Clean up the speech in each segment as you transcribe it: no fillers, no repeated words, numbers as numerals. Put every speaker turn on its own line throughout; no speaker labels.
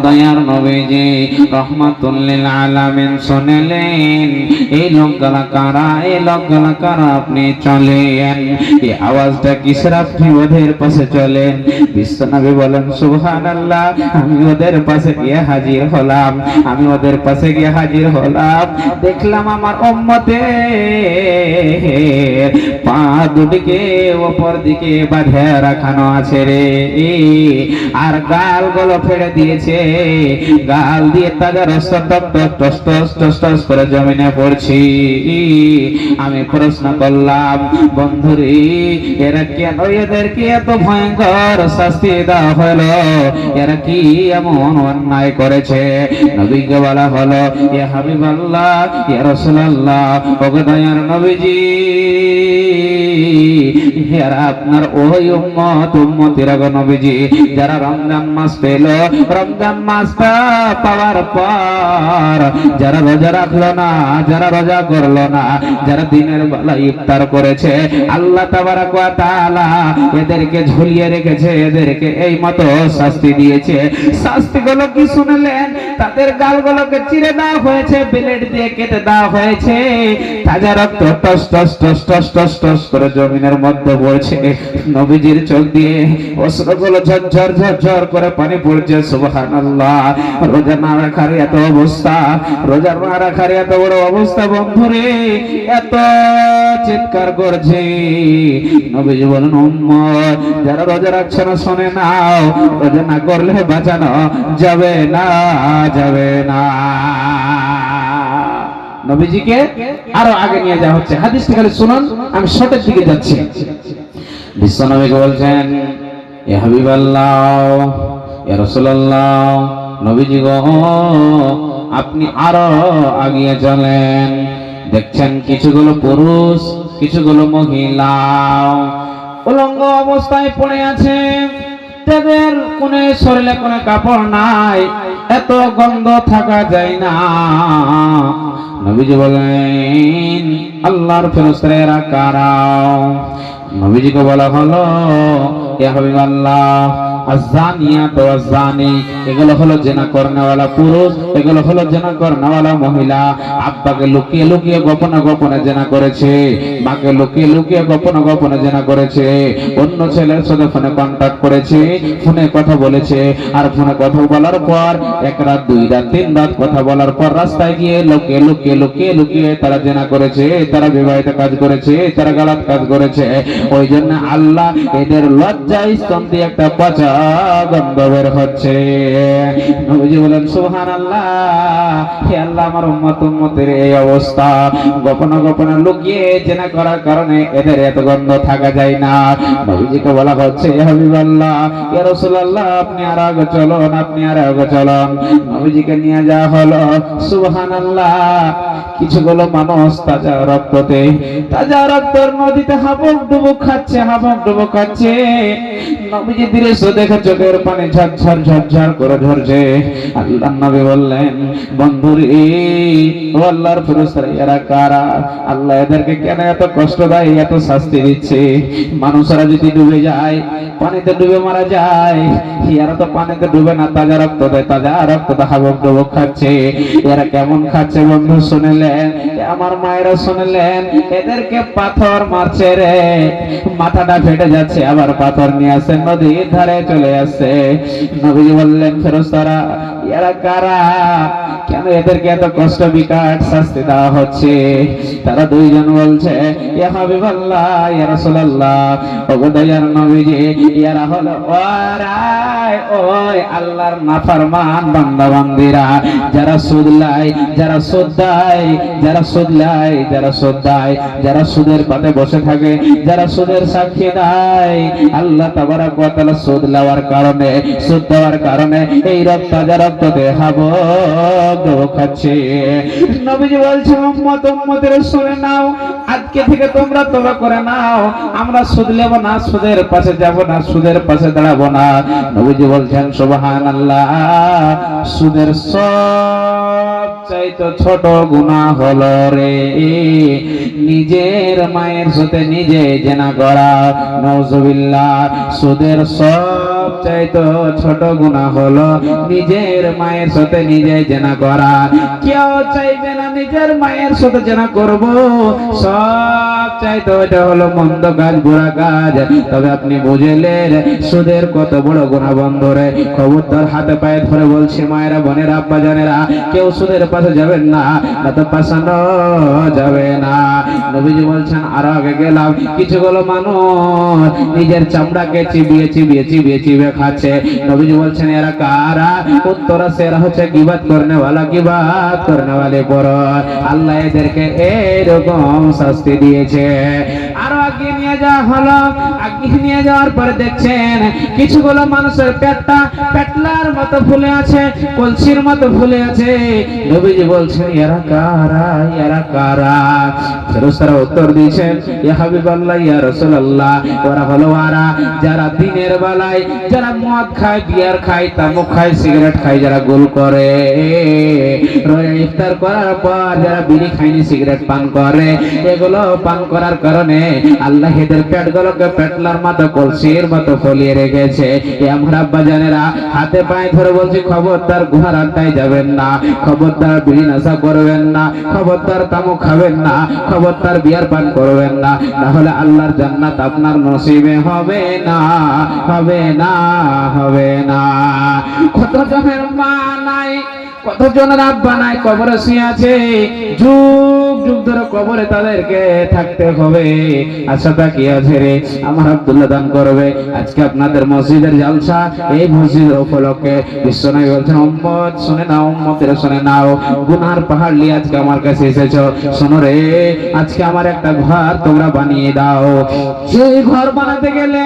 দয়ার নবীজি রহমাতুল লিল আলামিন শুনলেন এই লোকগুলা কারা, এই লোকগুলা কারা, আপনি চলেন। এই আওয়াজটা কিসের? আপনি ওদের পাশে চলেন। বিশ্বনবী বলেন সুবহানাল্লাহ, আমি ওদের পাশে গিয়ে হাজির হলাম, আমি ওদের পাশে গিয়ে হাজির হলাম, দেখলাম আমার উম্মতের পা দুটিকে ওপর দিকে বাঁধে রাখানো আছে রে, আর গাল গুলো ফেড়ে দিয়েছে, গাল দিয়ে তাজা রস টস করে জমিনে পড়ছি। আমি প্রশ্ন করলাম, বন্ধুরে এরা কেন, এদেরকে এত ভয়ঙ্কর শাস্তি দেওয়া হলো? এরা কি এমন অন্যায় করেছে? নবীকে বলা হলো, ইয়া হাবিবাল্লাহ, ইয়া রাসূলুল্লাহ, ওগো দয়ার নবীজি, এরা আপনার ওই উম্মতেরা গো নবীজি, যারা রমজান মাস পেল, রমজান মাস পাওয়ার পর যারা রোজা রাখলো না, যারা রোজা করলো না, যারা দিনের বেলা ইফতার করেছে, আল্লাহ তাবারাক ওয়া তাআলা এদেরকে ঝুলিয়ে রেখেছে, এদেরকে এই মতো শাস্তি দিয়েছে। শাস্তিগুলো কি শুনলেন? তাদের গালগুলোকে চিরে দেওয়া হয়েছে, ব্লেড দিয়ে কেটে দেওয়া হয়েছে, তাজা রক্ত toss toss toss toss toss toss করে জমিনের মধ্যে পড়ছে। নবীজির চোখ দিয়ে অশ্রুগুলো ঝরঝর ঝরঝর করে পানি পড়ছে। সুবহানাল্লাহ, রোজা না রাখার এত অবস্থা, রোজা না রাখার এত বড় অবস্থা। বন্ধুরে এত চিৎকার করছে। নবীজি বলেন, উম্মত যারা রোজা রাখছে না শুনে নাও, রোজা না করলে বাঁচানো যাবে না, যাবে না। নবীজিকে আরো আগে নিয়ে যাওয়া হচ্ছে। হাদিসটা খালি শুনুন, আমি শর্টের দিকে যাচ্ছি। বিশ্বনবী বলছেন, ইয়া হাবিবাল্লাহ, ইয়া রাসূলুল্লাহ, নবীজি গো আপনি আরো আগিয়ে চলেন। দেখছেন কিছুগুলো পুরুষ, কিছুগুলো মহিলা উলঙ্গ অবস্থায় পড়ে আছে, তাদের কোনে শরীরে কোনো কাপড় নাই, এত গন্ধ থাকা যায় না। নবীজি বলেন, আল্লাহর ফেরেশতারা কারা? নবীজিকে বলা হলো, ইয়া হাবিবাল্লাহ, আযানিয়াত ওয়া আযানি, এগুলো হলো জিনা করনেওয়ালা পুরুষ, এগুলো হলো জিনা করনেওয়ালা মহিলা। আব্বাকে লুকিয়ে লুকিয়ে গোপনে গোপনে জিনা করেছে, মাকে লুকিয়ে লুকিয়ে গোপনে গোপনে জিনা করেছে, অন্য ছেলের সাথে ফোনে কন্টাক্ট করেছে, ফোনে কথা বলেছে, আর ফোনে কথা বলার পর এক রাত, দুই রাত, তিন রাত কথা বলার পর রাস্তায় গিয়ে লুকিয়ে লুকিয়ে লুকিয়ে লুকিয়ে তারা জিনা করেছে, তারা বিবাহিত কাজ করেছে, তারা গালাত কাজ করেছে। ওই জন্য আল্লাহ এদের লজ্জায় স্তম্ভে একটা পচা গন্ধ বের হচ্ছে। নবীজি বলেন, সুবহানাল্লাহ, হে আল্লাহ, আমার উম্মতের এই অবস্থা, গোপনে গোপনে লুকিয়ে জিনা করার কারণে এদের এত গন্ধ থাকা যায় না। নবীজিকে বলা হচ্ছে, ইয়া হাবিবাল্লাহ, ইয়া রাসূলুল্লাহ, আপনি আর আগে চলুন, আপনি আর আগে চলুন। নবীজিকে নিয়ে যাওয়া হলো। সুবহানাল্লাহ, কিছুগুলো মানুষ তাজা রক্ততে, তাজা রক্তের নদীতে হাবুক ডুবুক খাচ্ছে, হাবুক ডুবুক খাচ্ছে। নবীজি দৃশ্য দেখে চোখের পানি ঝরঝর ঝরঝর করে ঝরছে। আল্লাহর নবী বললেন, বন্ধুরে ও আল্লাহর ফেরেশতারা এরা কারা? আল্লাহ এদেরকে কেন এত কষ্ট দেয়, এত শাস্তি দিচ্ছে? মানুষরা যদি ডুবে যায়, পানিতে ডুবে মারা যায়, এরা তো পানিতে ডুবে না, তাজা রক্ত দেয়, তাজা রক্ত হাবুক ডুবুক খাচ্ছে। এরা কেমন খাচ্ছে বন্ধু শুনলেন? আমার মায়েরা শুনলেন, এদেরকে পাথর মারছে রে, মাথাটা ফেটে যাচ্ছে, আবার পাথর নিয়ে আসে নদীর ধারে চলে আসছে। নবীজি বললেন, ফেরেশতারা এরা কারা? কেন এদেরকে এত কষ্ট বিকট শাস্তি দেওয়া হচ্ছে? তারা দুইজন বলছে, ইয়া হাবিবাল্লাহ, ইয়া রাসূলুল্লাহ, ওগো দয়ার নবীজি, এরা হলো ওই আল্লাহর নাফরমান বান্দা বান্দীরা, যারা সুদ লাই, যারা সুদ দেয়, যারা সুদ লাই, যারা সুদ দেয়, যারা সুদের পাতে বসে থাকে, যারা সুদের সাক্ষী দেয়। আল্লাহ তাবারাক ওয়া তাআলা সুদ নেওয়ার কারণে, সুদ দেওয়ার কারণে এই রক্ত, তাজা রক্ত দেখাবো খাচ্ছে। নবীজি বলছেন, উম্মতের শুনে নাও, আজকে থেকে তোমরা তওবা করে নাও, আমরা সুদ নেব না, সুদের পাশে যাব না, সুদের পাশে দাঁড়াবো না। নবীজি বলছেন, সুবহানাল্লাহ, সুদের সব চাইতে ছোট গুনাহ হলো রে নিজের মায়ের সাথে নিজে জেনা করা। নাউজুবিল্লাহ। সুদের সব চাইতে ছোট গুনাহ হলো নিজের মায়ের সাথে নিজে জেনা করা। কেউ চাইবে না নিজের মায়ের সাথে জেনা করব, সব চাইতে ওটা হলো মন্দ কাজ, বুড়া কাজ। তবে আপনি বুঝলেন সুদের কত বড় গুনাহ বন্ধরে। খবরদার হাতে পায়ে ধরে বলছি মায়েরা, বোনেরা, আব্বা জানেরা, কেউ সুদের পাশে যাবেন না, তো পাশানো যাবে না। নবীজি বলছেন আরো আগে গেলাম, কিছুগুলো মানুষ নিজের চামড়াকে চিবিয়ে চিবিয়ে চিবিয়ে চিবিয়ে খাচ্ছে। নবীজি বলছেন এরা কারা? উত্তর আছে এরা হচ্ছে গীবাত করনেওয়ালা, গীবাত করনেওয়ালে পর আল্লাহ এদেরকে এরকম শাস্তি দিয়েছে। আরো আগে নিয়ে যাওয়া হলো। আগে নিয়ে যাওয়ার পরে দেখছেন কিছুগুলো মানুষের পেটটা পেটলার মতো ফুলে আছে, কলসির মতো ফুলে আছে। নবীজি বলছেন এরা কারা? এরা কারা? ফেরেশতারা উত্তর দিয়েছেন ইয়া হাবিবাল্লাহ, ইয়া রাসূলুল্লাহ, ওরা হলো ওরা যারা দিনের বেলায় যারা মদ খায়, বিয়ার খায়, তামাক খায়, সিগারেট খায়, যারা গোল করে, ইফতার করার পর যারা বিড়ি খায়নি সিগারেট পান করে, এগুলো পান করার কারণে আল্লাহ এদের পেটগুলোকে পেটলার মতো কলসির মতো ফলিয়ে রেখেছে। আমার আব্বা জানেরা, হাতে পায়ে ধরে বলছি খবরদার গুনার আড্ডায় যাবেন না, খবরদার বিড়ি নেশা করবেন না, খবরদার তামাক খাবেন না, খবরদার বিয়ার পান করবেন না, তাহলে আল্লাহর জান্নাত আপনার নসিবে হবে না, হবে না, হবে না। কত জনের মা নাই, কত জনের আব্বা নাই, কবরে শুয়ে আছে, যুগ যুগ ধরে কবরে তাদেরকে থাকতে হবে। আচ্ছা তা কি আছে রে? আমার আব্দুল্লাহ দান করবে আজকে আপনাদের মসজিদের জালসা, এই মসজিদের উপলক্ষে বিশ্বনবী বলছেন উম্মত শুনে নাও, উম্মতের শুনে নাও, গুনার পাহাড় নিয়ে আজকে আমার কাছে এসেছো, শোনো রে আজকে আমার একটা ঘর তোমরা বানিয়ে দাও। সেই ঘর বানাতে গেলে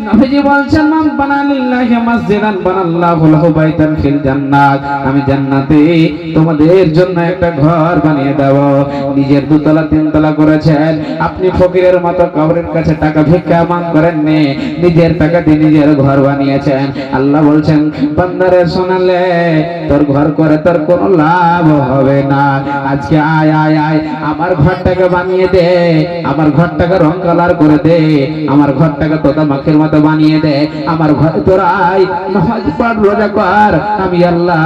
নবীজি বলছেন মান বানালিল্লাহি মসজিদান বানাল্লাহু লাহু বাইতান ফিল জান্নাত, আমি জান্নাতে তোমাদের জন্য একটা ঘর বানিয়ে দেব। নিজের দুতলা তিনতলা করেছেন, আপনি ফকিরের মতো কবরের কাছে টাকা ভিক্ষা মান করেননি, নিজের টাকা দিয়ে নিজের ঘর বানিয়েছেন। আল্লাহ বলছেন বান্দারে শোনালে তোর ঘর করে তোর কোনো লাভ হবে না। আজকে আয় আয় আয় আমার ঘরটাকে বানিয়ে দে, আমার ঘরটাকে রং কালার করে দে, আমার ঘরটাকে তোতা মাখের মতো বানিয়ে দে, আমার ঘরে তোরা আয়, নামাজ পড়, রোজা কর, আমি আল্লাহ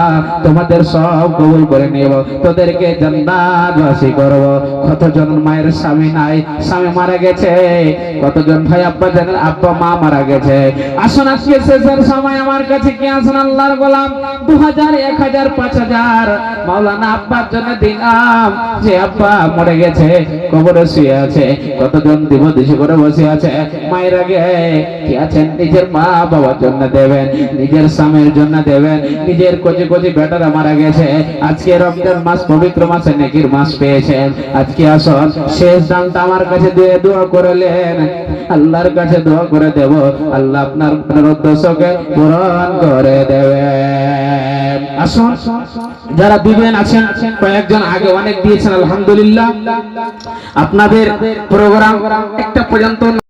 তোমাদের সব কবুল করে নেব, তোদেরকে জান্নাতবাসী করব। কতজন মায়ের স্বামী নাই, স্বামী মারা গেছে, কতজন ভাই আব্বা জানেন আব্বা মা মারা গেছে। আসুন আজকে শেষের সময় আমার কাছে কি আসুন আল্লাহর গোলাম 2000 1000 5000 মাওলানা আব্বার জন্য দিলাম, যে আব্বা মরে গেছে কবরে শুয়ে আছে, কতজন দিব দিশি করে বসে আছে। মায়ের আগে কি আছেন নিজের মা বাবার জন্য দেবেন, নিজের স্বামীর জন্য দেবেন, নিজের কচি কচি বেটারা মারা গেছে, আজকে রমজান মাস পবিত্র মাসে নেকির মাস পেয়েছেন, আজকে আসুন শেষ দানটা আমার কাছে দিয়ে দোয়া করলেন, আল্লাহর কাছে দোয়া করে দেব, আল্লাহ আপনার উদ্দেশ্যকে পূরণ করে দেবেন। আসুন যারা দিবেন আছেন, কয়েকজন আগে অনেক দিয়েছেন আলহামদুলিল্লাহ। আপনাদের প্রোগ্রাম একটা পর্যন্ত